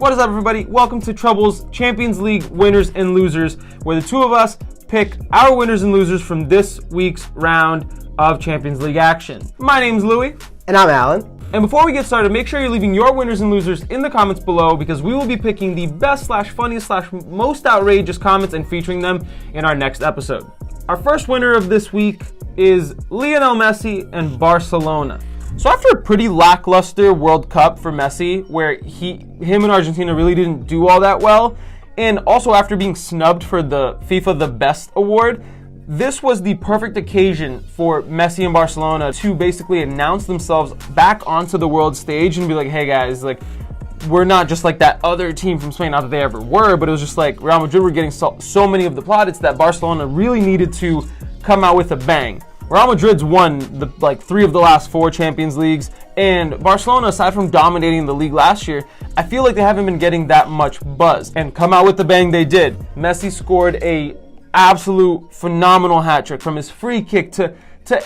What is up, everybody? Welcome to Trebl's Champions League winners and losers, where the two of us pick our winners and losers from this week's round of Champions League action. My name's Louie. And I'm Allan. And before we get started, make sure you're leaving your winners and losers in the comments below, because we will be picking the best / funniest / most outrageous comments and featuring them in our next episode. Our first winner of this week is Lionel Messi and Barcelona. So after a pretty lackluster World Cup for Messi, where him and Argentina really didn't do all that well, and also after being snubbed for the FIFA The Best award, this was the perfect occasion for Messi and Barcelona to basically announce themselves back onto the world stage and be like, hey guys, like, we're not just like that other team from Spain, not that they ever were, but it was just like Real Madrid were getting so many of the plaudits that Barcelona really needed to come out with a bang. Real Madrid's won three of the last 4 Champions Leagues, and Barcelona, aside from dominating the league last year, I feel like they haven't been getting that much buzz. And come out with the bang they did. Messi scored a absolute phenomenal hat trick. From his free kick to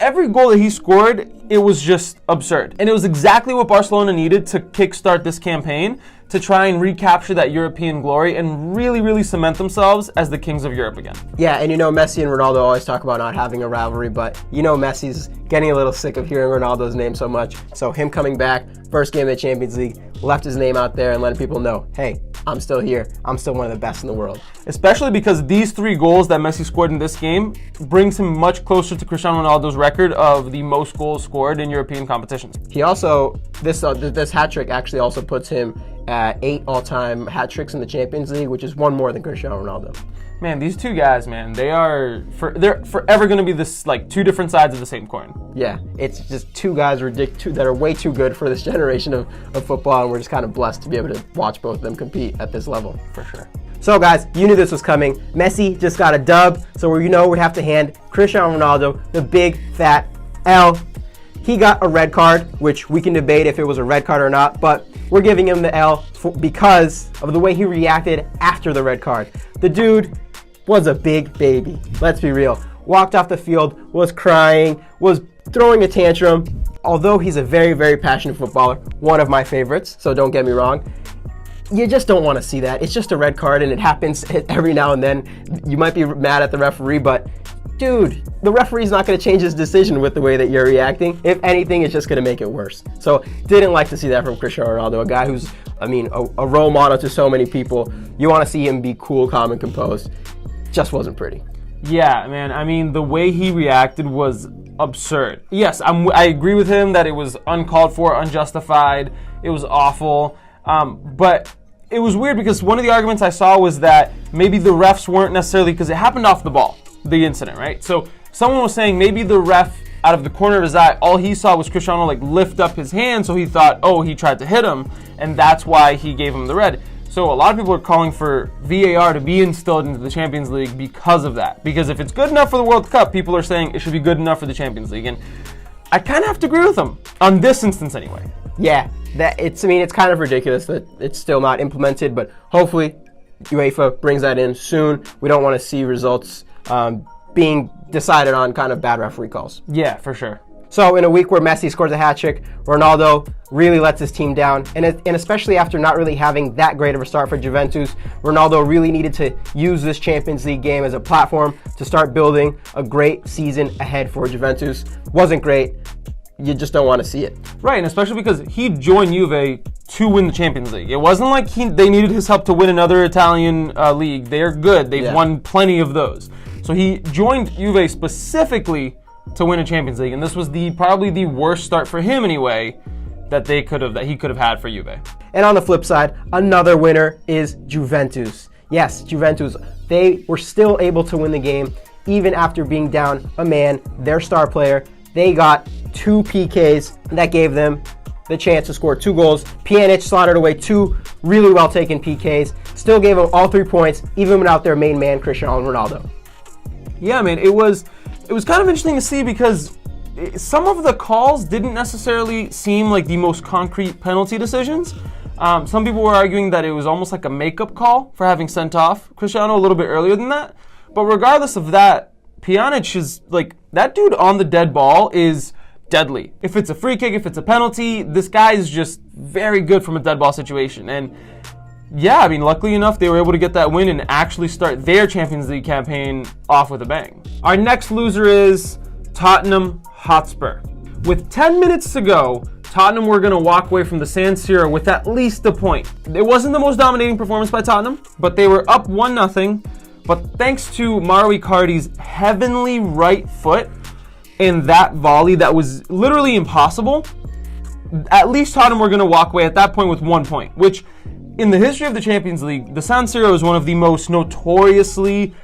every goal that he scored, it was just absurd. And it was exactly what Barcelona needed to kickstart this campaign, to try and recapture that European glory and really, really cement themselves as the kings of Europe again. Yeah, and Messi and Ronaldo always talk about not having a rivalry, but Messi's getting a little sick of hearing Ronaldo's name so much. So him coming back, first game of the Champions League, left his name out there and letting people know, hey, I'm still here. I'm still one of the best in the world. Especially because these 3 goals that Messi scored in this game brings him much closer to Cristiano Ronaldo's record of the most goals scored in European competitions. He also, this hat trick actually also puts him at 8 all-time hat tricks in the Champions League, which is 1 more than Cristiano Ronaldo. Man, these two guys, man, they're forever going to be this 2 different sides of the same coin. Yeah, it's just 2 guys that are way too good for this generation of football, and we're just kind of blessed to be able to watch both of them compete at this level. For sure. So guys, you knew this was coming. Messi just got a dub, so we'd have to hand Cristiano Ronaldo the big fat L. He got a red card, which we can debate if it was a red card or not, but we're giving him the L because of the way he reacted after the red card. The dude was a big baby. Let's be real. Walked off the field, was crying, was throwing a tantrum. Although he's a very, very passionate footballer, one of my favorites, so don't get me wrong, you just don't want to see that. It's just a red card, and it happens every now and then. You might be mad at the referee, but dude, the referee's not going to change his decision with the way that you're reacting. If anything, it's just going to make it worse. So didn't like to see that from Cristiano Ronaldo, a guy who's, a role model to so many people. You want to see him be cool, calm, and composed. Just wasn't pretty. Yeah, man. The way he reacted was absurd. Yes, I agree with him that it was uncalled for, unjustified. It was awful. But it was weird because one of the arguments I saw was that maybe the refs weren't necessarily, because it happened off the ball, the incident, right? So someone was saying maybe the ref, out of the corner of his eye, all he saw was Cristiano lift up his hand, so he thought, oh, he tried to hit him, and that's why he gave him the red. So a lot of people are calling for VAR to be instilled into the Champions League because of that. Because if it's good enough for the World Cup, people are saying it should be good enough for the Champions League. And I kind of have to agree with them on this instance anyway. Yeah, it's kind of ridiculous that it's still not implemented, but hopefully UEFA brings that in soon. We don't want to see results being decided on kind of bad referee calls. Yeah, for sure. So in a week where Messi scores a hat trick, Ronaldo really lets his team down, and especially after not really having that great of a start for Juventus, Ronaldo really needed to use this Champions League game as a platform to start building a great season ahead for Juventus. Wasn't great. You just don't want to see it. Right, and especially because he joined Juve to win the Champions League. It wasn't like they needed his help to win another Italian league. They're good. They've won plenty of those. So he joined Juve specifically to win a Champions League, and this was probably the worst start for him anyway that he could have had for Juve. And on the flip side, another winner is Juventus. Yes, Juventus. They were still able to win the game even after being down a man, their star player. They got 2 PKs that gave them the chance to score 2 goals. Pjanic slotted away 2 really well taken PKs. Still gave them all 3 points, even without their main man, Cristiano Ronaldo. Yeah, man, it was kind of interesting to see because some of the calls didn't necessarily seem like the most concrete penalty decisions. Some people were arguing that it was almost like a makeup call for having sent off Cristiano a little bit earlier than that. But regardless of that, Pjanic is that dude on the dead ball is deadly. If it's a free kick, if it's a penalty, this guy is just very good from a dead ball situation. And yeah, I mean, luckily enough, they were able to get that win and actually start their Champions League campaign off with a bang. Our next loser is Tottenham Hotspur. With 10 minutes to go, Tottenham were going to walk away from the San Siro with at least a point. It wasn't the most dominating performance by Tottenham, but they were up 1-0. But thanks to Mauro Icardi's heavenly right foot and that volley that was literally impossible, at least Tottenham were going to walk away at that point with 1 point, which in the history of the Champions League, the San Siro is one of the most notoriously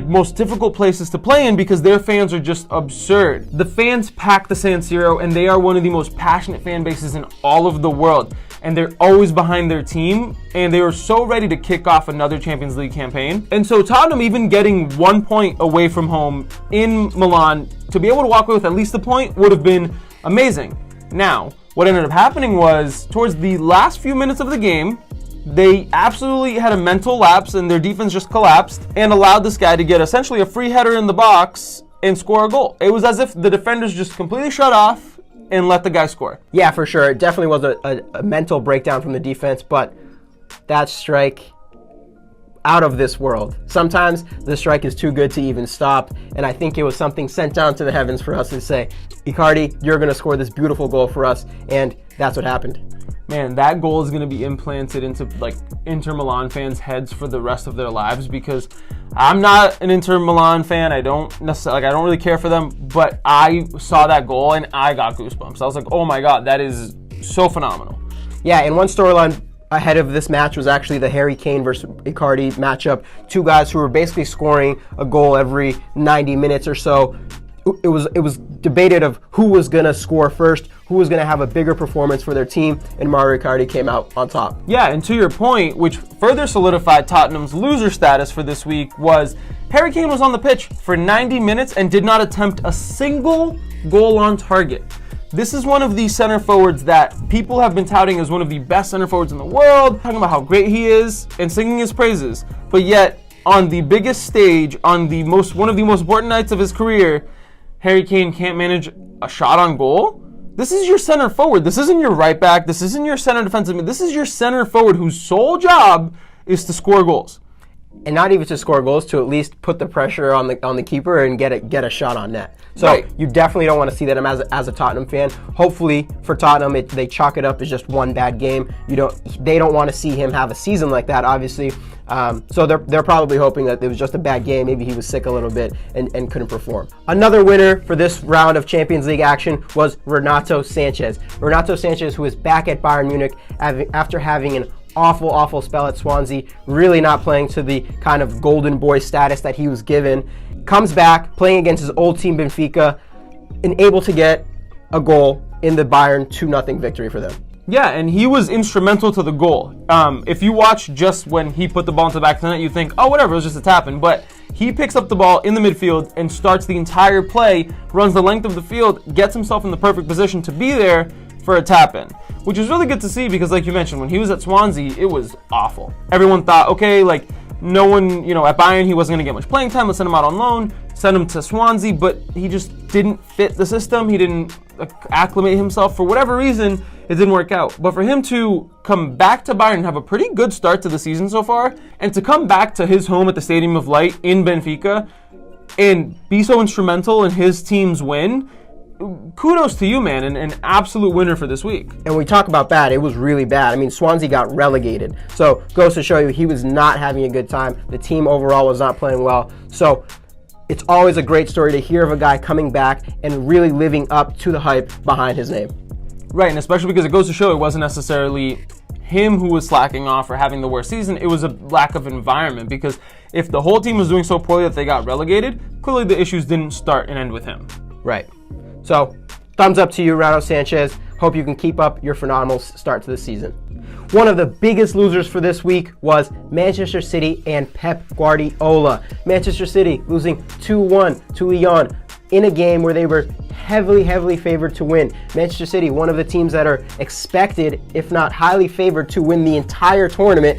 most difficult places to play in because their fans are just absurd. The fans pack the San Siro and they are one of the most passionate fan bases in all of the world. And they're always behind their team and they were so ready to kick off another Champions League campaign. And so Tottenham even getting 1 point away from home in Milan to be able to walk away with at least a point would have been amazing. Now, what ended up happening was towards the last few minutes of the game, they absolutely had a mental lapse and their defense just collapsed and allowed this guy to get essentially a free header in the box and score a goal. It was as if the defenders just completely shut off and let the guy score. Yeah, for sure. It definitely was a mental breakdown from the defense, but that strike, out of this world. Sometimes the strike is too good to even stop, and I think it was something sent down to the heavens for us to say, Icardi, you're going to score this beautiful goal for us, and that's what happened. Man, that goal is going to be implanted into Inter Milan fans' heads for the rest of their lives because I'm not an Inter Milan fan. I don't necessarily, I don't really care for them, but I saw that goal and I got goosebumps. I was like, oh my God, that is so phenomenal. Yeah, and one storyline ahead of this match was actually the Harry Kane versus Icardi matchup. Two guys who were basically scoring a goal every 90 minutes or so. It was debated of who was going to score first, who was going to have a bigger performance for their team, and Mauro Icardi came out on top. Yeah, and to your point, which further solidified Tottenham's loser status for this week, was Harry Kane was on the pitch for 90 minutes and did not attempt a single goal on target. This is one of the center forwards that people have been touting as one of the best center forwards in the world, talking about how great he is and singing his praises. But yet, on the biggest stage, on one of the most important nights of his career, Harry Kane can't manage a shot on goal? This is your center forward. This isn't your right back. This isn't your center defensive mid. This is your center forward whose sole job is to score goals. And not even to score goals, to at least put the pressure on the keeper and get a shot on net. So right. You definitely don't want to see that as a Tottenham fan. Hopefully for Tottenham, they chalk it up as just one bad game. They don't want to see him have a season like that, obviously. So they're probably hoping that it was just a bad game. Maybe he was sick a little bit and couldn't perform. Another winner for this round of Champions League action was Renato Sanchez. Renato Sanchez, who is back at Bayern Munich after having an awful spell at Swansea, really not playing to the kind of golden boy status that he was given, comes back playing against his old team Benfica and able to get a goal in the Bayern 2-0 victory for them. Yeah, and he was instrumental to the goal. If you watch just when he put the ball into the back of the net, you think, oh, whatever, it was just a tap-in. But he picks up the ball in the midfield and starts the entire play, runs the length of the field, gets himself in the perfect position to be there for a tap-in, which is really good to see because, like you mentioned, when he was at Swansea, it was awful. Everyone thought, okay, no one, at Bayern, he wasn't going to get much playing time. Let's send him out on loan, send him to Swansea, but he just didn't fit the system. He didn't acclimate himself for whatever reason. It didn't work out. But for him to come back to Bayern and have a pretty good start to the season so far, and to come back to his home at the Stadium of Light in Benfica and be so instrumental in his team's win, kudos to you, man, and an absolute winner for this week. And we talk about bad, it was really bad. I mean, Swansea got relegated. So goes to show you he was not having a good time. The team overall was not playing well. So it's always a great story to hear of a guy coming back and really living up to the hype behind his name. Right, and especially because it goes to show it wasn't necessarily him who was slacking off or having the worst season. It was a lack of environment, because if the whole team was doing so poorly that they got relegated, clearly the issues didn't start and end with him. Right. So, thumbs up to you, Renato Sanchez. Hope you can keep up your phenomenal start to the season. One of the biggest losers for this week was Manchester City and Pep Guardiola. Manchester City losing 2-1 to Lyon in a game where they were heavily favored to win. Manchester City, one of the teams that are expected, if not highly favored, to win the entire tournament,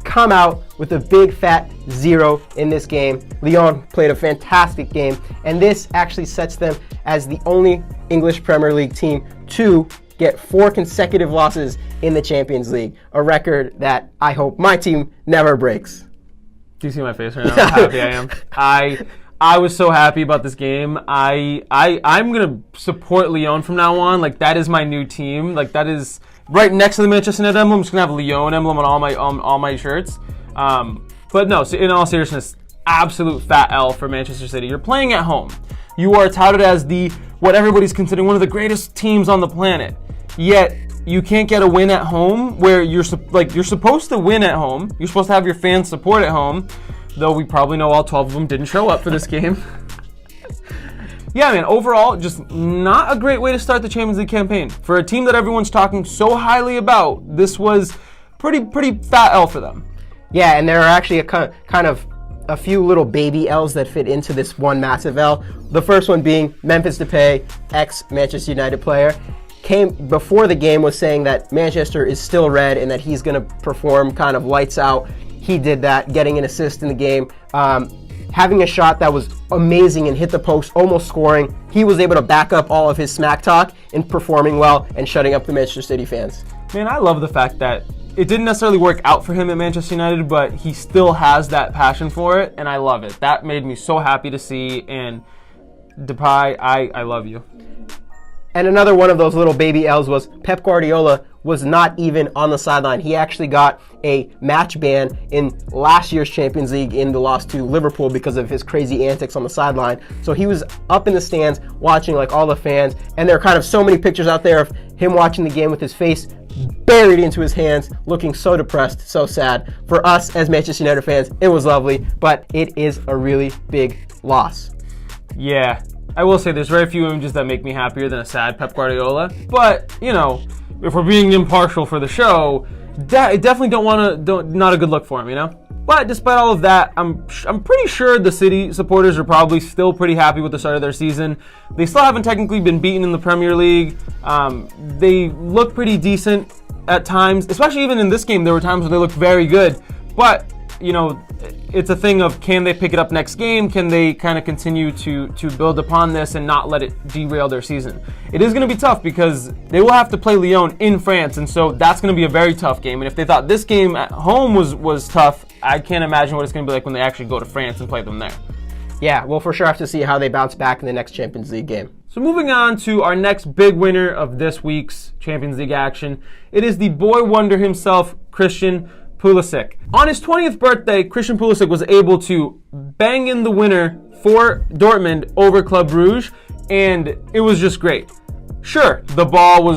come out with a big fat 0 in this game. Lyon played a fantastic game, and this actually sets them as the only English Premier League team to get 4 consecutive losses in the Champions League, a record that I hope my team never breaks. Do you see my face right now? How happy I am. I was so happy about this game. I'm gonna support Lyon from now on. Like, that is my new team. Like, that is right next to the Manchester United emblem. I'm just gonna have a Lyon emblem on all my shirts. But no, so in all seriousness, absolute fat L for Manchester City. You're playing at home. You are touted as what everybody's considering one of the greatest teams on the planet. Yet you can't get a win at home where you're supposed to win at home. You're supposed to have your fans support at home. Though we probably know all 12 of them didn't show up for this game. Yeah, man, overall, just not a great way to start the Champions League campaign. For a team that everyone's talking so highly about, this was pretty fat L for them. Yeah, and there are actually kind of a few little baby L's that fit into this one massive L. The first one being Memphis Depay, ex-Manchester United player, came before the game was saying that Manchester is still red and that he's going to perform kind of lights out. He did that, getting an assist in the game, having a shot that was amazing and hit the post, almost scoring. He was able to back up all of his smack talk in performing well and shutting up the Manchester City fans. Man, I love the fact that it didn't necessarily work out for him at Manchester United, but he still has that passion for it, and I love it. That made me so happy to see, and Depay, I love you. And another one of those little baby L's was Pep Guardiola was not even on the sideline. He actually got a match ban in last year's Champions League in the loss to Liverpool because of his crazy antics on the sideline. So he was up in the stands watching like all the fans, and there are kind of so many pictures out there of him watching the game with his face buried into his hands, looking so depressed, so sad. For us as Manchester United fans, it was lovely, but it is a really big loss. Yeah, I will say there's very few images that make me happier than a sad Pep Guardiola, but, you know, if we're being impartial for the show, I definitely not a good look for him, you know? But despite all of that, I'm pretty sure the City supporters are probably still pretty happy with the start of their season. They still haven't technically been beaten in the Premier League. They look pretty decent at times, especially even in this game. There were times when they looked very good. But, you know, it's a thing of, can they pick it up next game? Can they kind of continue to build upon this and not let it derail their season? It is going to be tough because they will have to play Lyon in France, and so that's going to be a very tough game. And if they thought this game at home was tough, I can't imagine what it's going to be like when they actually go to France and play them there. Yeah, we'll for sure have to see how they bounce back in the next Champions League game. So moving on to our next big winner of this week's Champions League action, it is the boy wonder himself, Christian Pulisic. On his 20th birthday, Christian Pulisic was able to bang in the winner for Dortmund over Club Brugge, and it was just great. Sure, the ball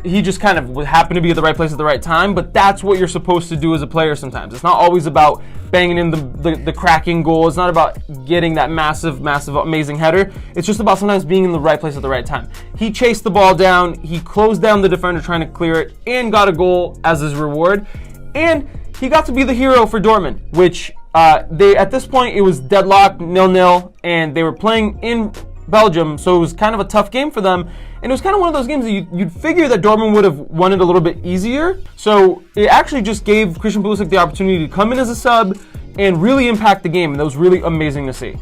he just kind of happened to be at the right place at the right time, but that's what you're supposed to do as a player sometimes. It's not always about banging in the cracking goal. It's not about getting that massive, amazing header. It's just about sometimes being in the right place at the right time. He chased the ball down, he closed down the defender trying to clear it, and got a goal as his reward. And he got to be the hero for Dortmund, which at this point it was deadlocked 0-0, and they were playing in Belgium, so it was kind of a tough game for them. And it was kind of one of those games that you'd figure that Dortmund would have won it a little bit easier. So it actually just gave Christian Pulisic the opportunity to come in as a sub and really impact the game, and that was really amazing to see.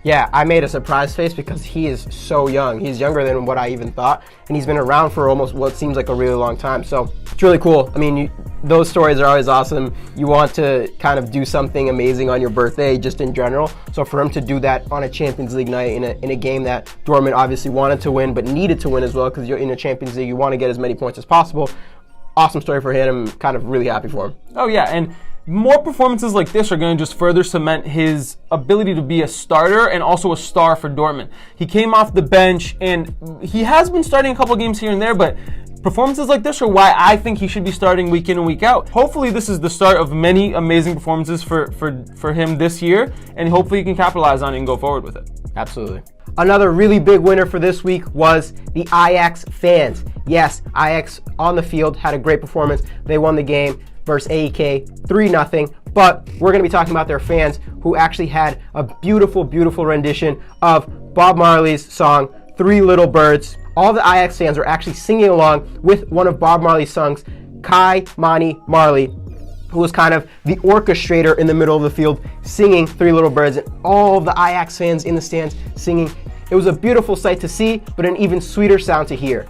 Yeah, I made a surprise face because he is so young. He's younger than what I even thought, and he's been around for almost what seems like a really long time. So it's really cool. I mean, those stories are always awesome. You want to kind of do something amazing on your birthday just in general. So for him to do that on a Champions League night in a game that Dortmund obviously wanted to win but needed to win as well, because you're in a Champions League, you want to get as many points as possible. Awesome story for him. I'm kind of really happy for him. Oh yeah, and more performances like this are going to just further cement his ability to be a starter and also a star for Dortmund. He came off the bench, and he has been starting a couple games here and there, but performances like this are why I think he should be starting week in and week out. Hopefully this is the start of many amazing performances for him this year, and hopefully he can capitalize on it and go forward with it. Absolutely. Another really big winner for this week was the Ajax fans. Yes, Ajax on the field had a great performance. They won the game versus AEK 3-0, but we're going to be talking about their fans who actually had a beautiful, beautiful rendition of Bob Marley's song, Three Little Birds. All the Ajax fans were actually singing along with one of Bob Marley's songs, Kai Mani Marley, who was kind of the orchestrator in the middle of the field singing Three Little Birds, and all of the Ajax fans in the stands singing. It was a beautiful sight to see, but an even sweeter sound to hear.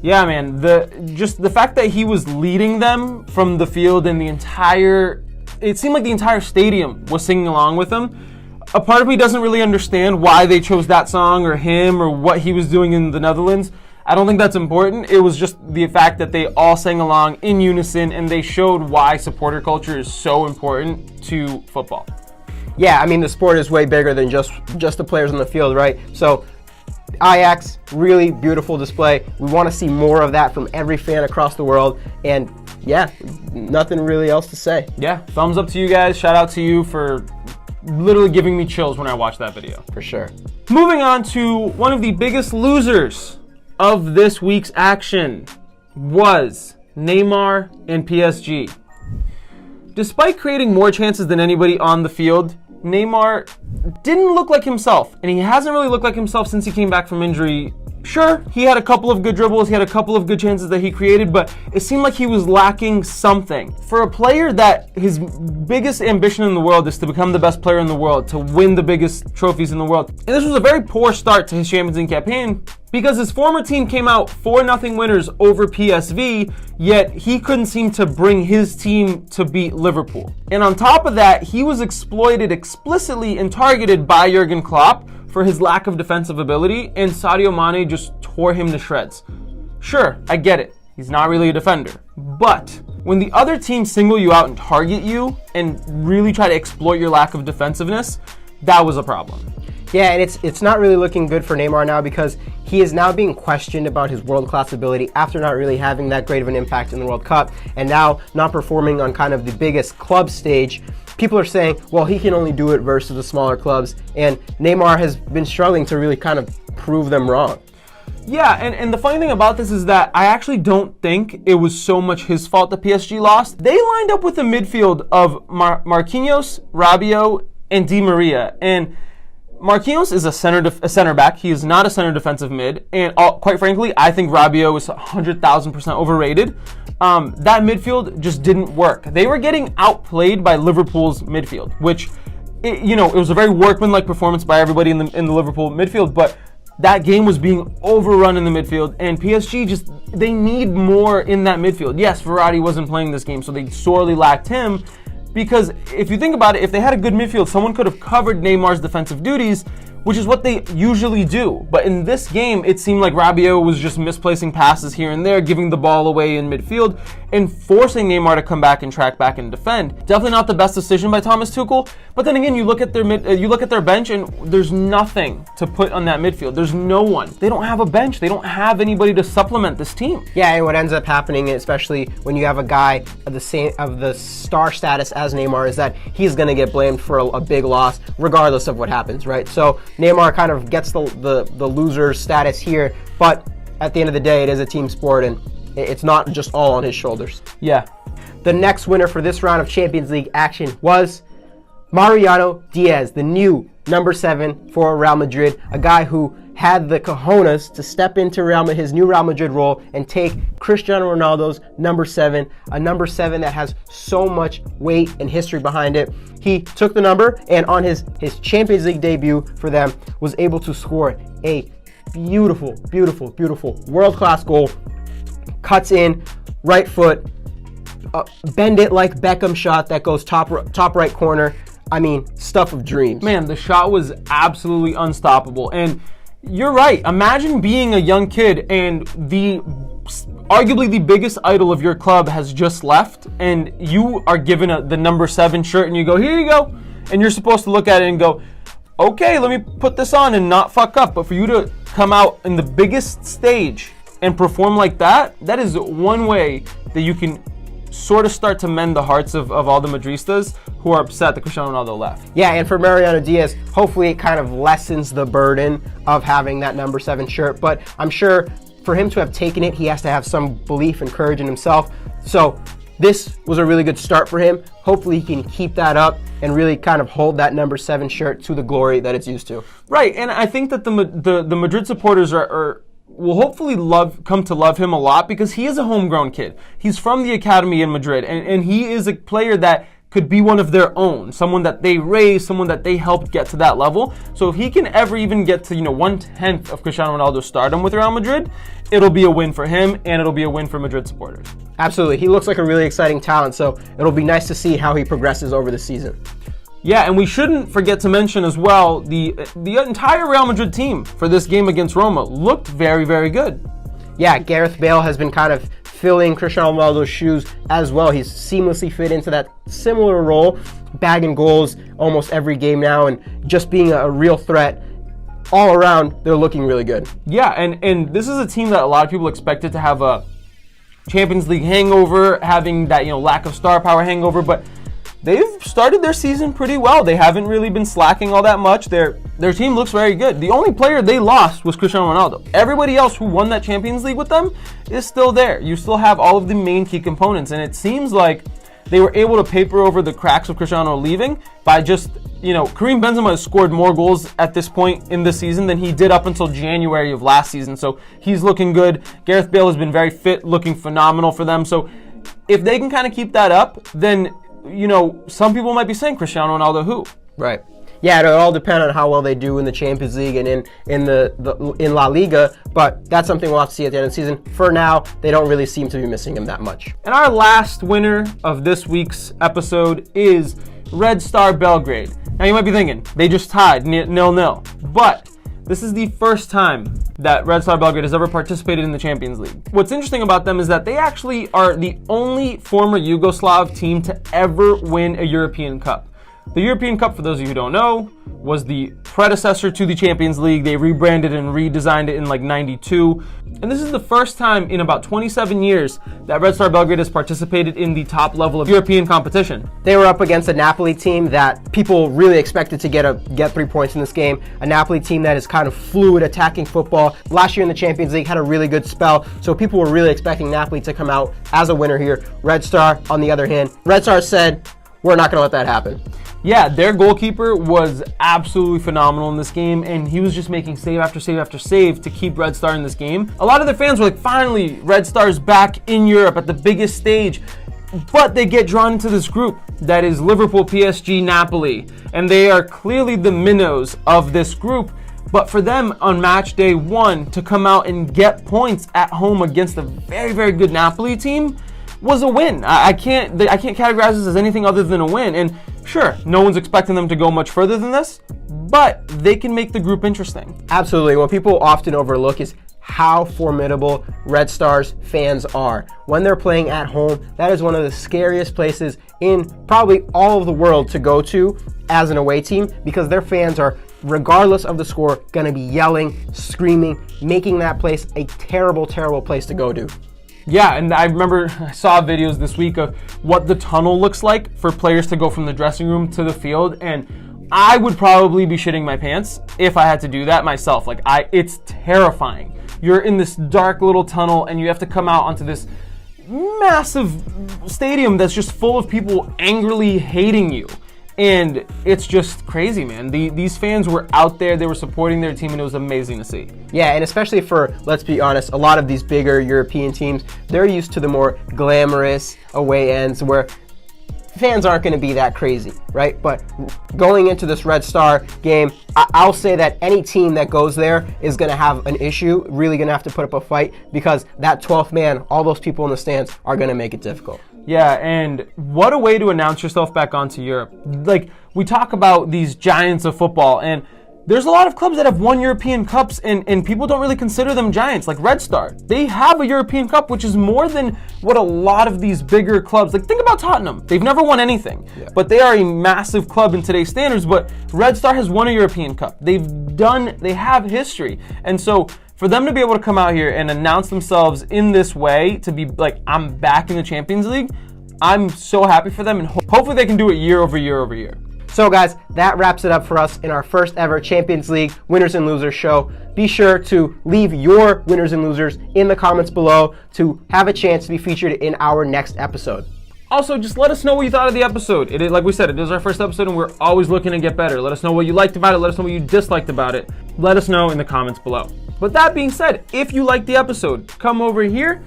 Yeah, man, the fact that he was leading them from the field and it seemed like the entire stadium was singing along with him. A part of me doesn't really understand why they chose that song or him or what he was doing in the Netherlands. I don't think that's important. It was just the fact that they all sang along in unison and they showed why supporter culture is so important to football. Yeah, I mean, the sport is way bigger than just the players on the field, right? So Ajax, really beautiful display. We want to see more of that from every fan across the world. And yeah, nothing really else to say. Yeah, thumbs up to you guys. Shout out to you for literally giving me chills when I watched that video. For sure. Moving on to one of the biggest losers of this week's action was Neymar and PSG. Despite creating more chances than anybody on the field, Neymar didn't look like himself, and he hasn't really looked like himself since he came back from injury. Sure, he had a couple of good dribbles, he had a couple of good chances that he created, but it seemed like he was lacking something. For a player that his biggest ambition in the world is to become the best player in the world, to win the biggest trophies in the world, and this was a very poor start to his Champions League campaign, because his former team came out 4-0 winners over PSV, yet he couldn't seem to bring his team to beat Liverpool. And on top of that, he was exploited explicitly and targeted by Jurgen Klopp for his lack of defensive ability, and Sadio Mane just tore him to shreds. Sure, I get it. He's not really a defender. But when the other team single you out and target you and really try to exploit your lack of defensiveness, that was a problem. Yeah, and it's not really looking good for Neymar now because he is now being questioned about his world-class ability after not really having that great of an impact in the World Cup and now not performing on kind of the biggest club stage. People are saying, well, he can only do it versus the smaller clubs, and Neymar has been struggling to really kind of prove them wrong. Yeah, and the funny thing about this is that I actually don't think it was so much his fault that PSG lost. They lined up with a midfield of Marquinhos, Rabiot, and Di Maria, and Marquinhos is a center back. He is not a center defensive mid, and quite frankly, I think Rabiot is 100,000% overrated. That midfield just didn't work. They were getting outplayed by Liverpool's midfield, which, it was a very workmanlike performance by everybody in the Liverpool midfield, but that game was being overrun in the midfield, and PSG they need more in that midfield. Yes, Verratti wasn't playing this game, so they sorely lacked him. Because if you think about it, if they had a good midfield, someone could have covered Neymar's defensive duties, which is what they usually do. But in this game, it seemed like Rabiot was just misplacing passes here and there, giving the ball away in midfield, and forcing Neymar to come back and track back and defend. Definitely not the best decision by Thomas Tuchel. But then again, you look at their bench, and there's nothing to put on that midfield. There's no one. They don't have a bench. They don't have anybody to supplement this team. Yeah, and what ends up happening, especially when you have a guy of the star status as Neymar, is that he's going to get blamed for a big loss, regardless of what happens, right? So Neymar kind of gets the loser status here, but at the end of the day, it is a team sport, and it's not just all on his shoulders. Yeah. The next winner for this round of Champions League action was Mariano Diaz, the new number 7 for Real Madrid, a guy who had the cojones to step into his new Real Madrid role and take Cristiano Ronaldo's number 7, a number 7 that has so much weight and history behind it. He took the number, and on his Champions League debut for them, was able to score a beautiful, beautiful, beautiful world-class goal. Cuts in, right foot, bend it like Beckham shot that goes top right corner. I mean, stuff of dreams. Man, the shot was absolutely unstoppable. And you're right. Imagine being a young kid and arguably the biggest idol of your club has just left, and you are given the number 7 shirt, and you go, here you go. And you're supposed to look at it and go, okay, let me put this on and not fuck up. But for you to come out in the biggest stage and perform like that, that is one way that you can sort of start to mend the hearts of all the Madristas who are upset that Cristiano Ronaldo left. Yeah, and for Mariano Diaz, hopefully it kind of lessens the burden of having that number 7 shirt. But I'm sure for him to have taken it, he has to have some belief and courage in himself. So this was a really good start for him. Hopefully he can keep that up and really kind of hold that number 7 shirt to the glory that it's used to. Right, and I think that the Madrid supporters will hopefully come to love him a lot because he is a homegrown kid. He's from the academy in Madrid, and he is a player that could be one of their own, someone that they raised, someone that they helped get to that level. So if he can ever even get to 1/10 of Cristiano Ronaldo's stardom with Real Madrid, it'll be a win for him, and it'll be a win for Madrid supporters. Absolutely. He looks like a really exciting talent, so it'll be nice to see how he progresses over the season. Yeah, and we shouldn't forget to mention as well, the entire Real Madrid team for this game against Roma looked very, very good. Yeah, Gareth Bale has been kind of filling Cristiano Ronaldo's shoes as well. He's seamlessly fit into that similar role, bagging goals almost every game now and just being a real threat. All around, they're looking really good. Yeah, and this is a team that a lot of people expected to have a Champions League hangover, having that lack of star power hangover, but they've started their season pretty well. They haven't really been slacking all that much. Their team looks very good. The only player they lost was Cristiano Ronaldo. Everybody else who won that Champions League with them is still there. You still have all of the main key components, and it seems like they were able to paper over the cracks of Cristiano leaving by just, Karim Benzema has scored more goals at this point in the season than he did up until January of last season. So he's looking good. Gareth Bale has been very fit, looking phenomenal for them. So if they can kind of keep that up, then some people might be saying Cristiano Ronaldo who? Right. Yeah, it'll all depend on how well they do in the Champions League and in La Liga, but that's something we'll have to see at the end of the season. For now, they don't really seem to be missing him that much. And our last winner of this week's episode is Red Star Belgrade. Now you might be thinking, they just tied 0-0, but this is the first time that Red Star Belgrade has ever participated in the Champions League. What's interesting about them is that they actually are the only former Yugoslav team to ever win a European Cup. The European Cup, for those of you who don't know, was the predecessor to the Champions League. They rebranded and redesigned it in like 92. And this is the first time in about 27 years that Red Star Belgrade has participated in the top level of European competition. They were up against a Napoli team that people really expected to get 3 points in this game. A Napoli team that is kind of fluid, attacking football. Last year in the Champions League had a really good spell, so people were really expecting Napoli to come out as a winner here. Red Star, on the other hand, Red Star said, we're not going to let that happen. Yeah, their goalkeeper was absolutely phenomenal in this game, and he was just making save after save after save to keep Red Star in this game. A lot of the fans were like, finally, Red Star's back in Europe at the biggest stage. But they get drawn into this group that is Liverpool, PSG, Napoli, and they are clearly the minnows of this group. But for them on match day 1 to come out and get points at home against a very, very good Napoli team was a win. I can't categorize this as anything other than a win. And sure, no one's expecting them to go much further than this, but they can make the group interesting. Absolutely. What people often overlook is how formidable Red Star's fans are. When they're playing at home, that is one of the scariest places in probably all of the world to go to as an away team, because their fans are, regardless of the score, going to be yelling, screaming, making that place a terrible, terrible place to go to. Yeah, and I remember I saw videos this week of what the tunnel looks like for players to go from the dressing room to the field, and I would probably be shitting my pants if I had to do that myself. It's terrifying. You're in this dark little tunnel, and you have to come out onto this massive stadium that's just full of people angrily hating you. And it's just crazy, man. These fans were out there, they were supporting their team, and it was amazing to see. Yeah, and especially for, let's be honest, a lot of these bigger European teams, they're used to the more glamorous away ends where fans aren't going to be that crazy, right? But going into this Red Star game, I'll say that any team that goes there is going to have an issue, really going to have to put up a fight, because that 12th man, all those people in the stands are going to make it difficult. Yeah, and what a way to announce yourself back onto Europe. Like, we talk about these giants of football, and There's a lot of clubs that have won European Cups and people don't really consider them giants, like Red Star. They have a European Cup, which is more than what a lot of these bigger clubs, like think about Tottenham. They've never won anything, but they are a massive club in today's standards, but Red Star has won a European Cup. They have history. And so for them to be able to come out here and announce themselves in this way, to be like, I'm back in the Champions League, I'm so happy for them, and hopefully they can do it year over year over year. So guys, that wraps it up for us in our first ever Champions League Winners and Losers show. Be sure to leave your winners and losers in the comments below to have a chance to be featured in our next episode. Also, just let us know what you thought of the episode. Like we said, it is our first episode and we're always looking to get better. Let us know what you liked about it. Let us know what you disliked about it. Let us know in the comments below. But that being said, if you liked the episode, come over here,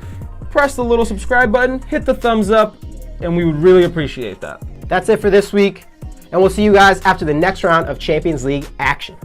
press the little subscribe button, hit the thumbs up, and we would really appreciate that. That's it for this week. And we'll see you guys after the next round of Champions League action.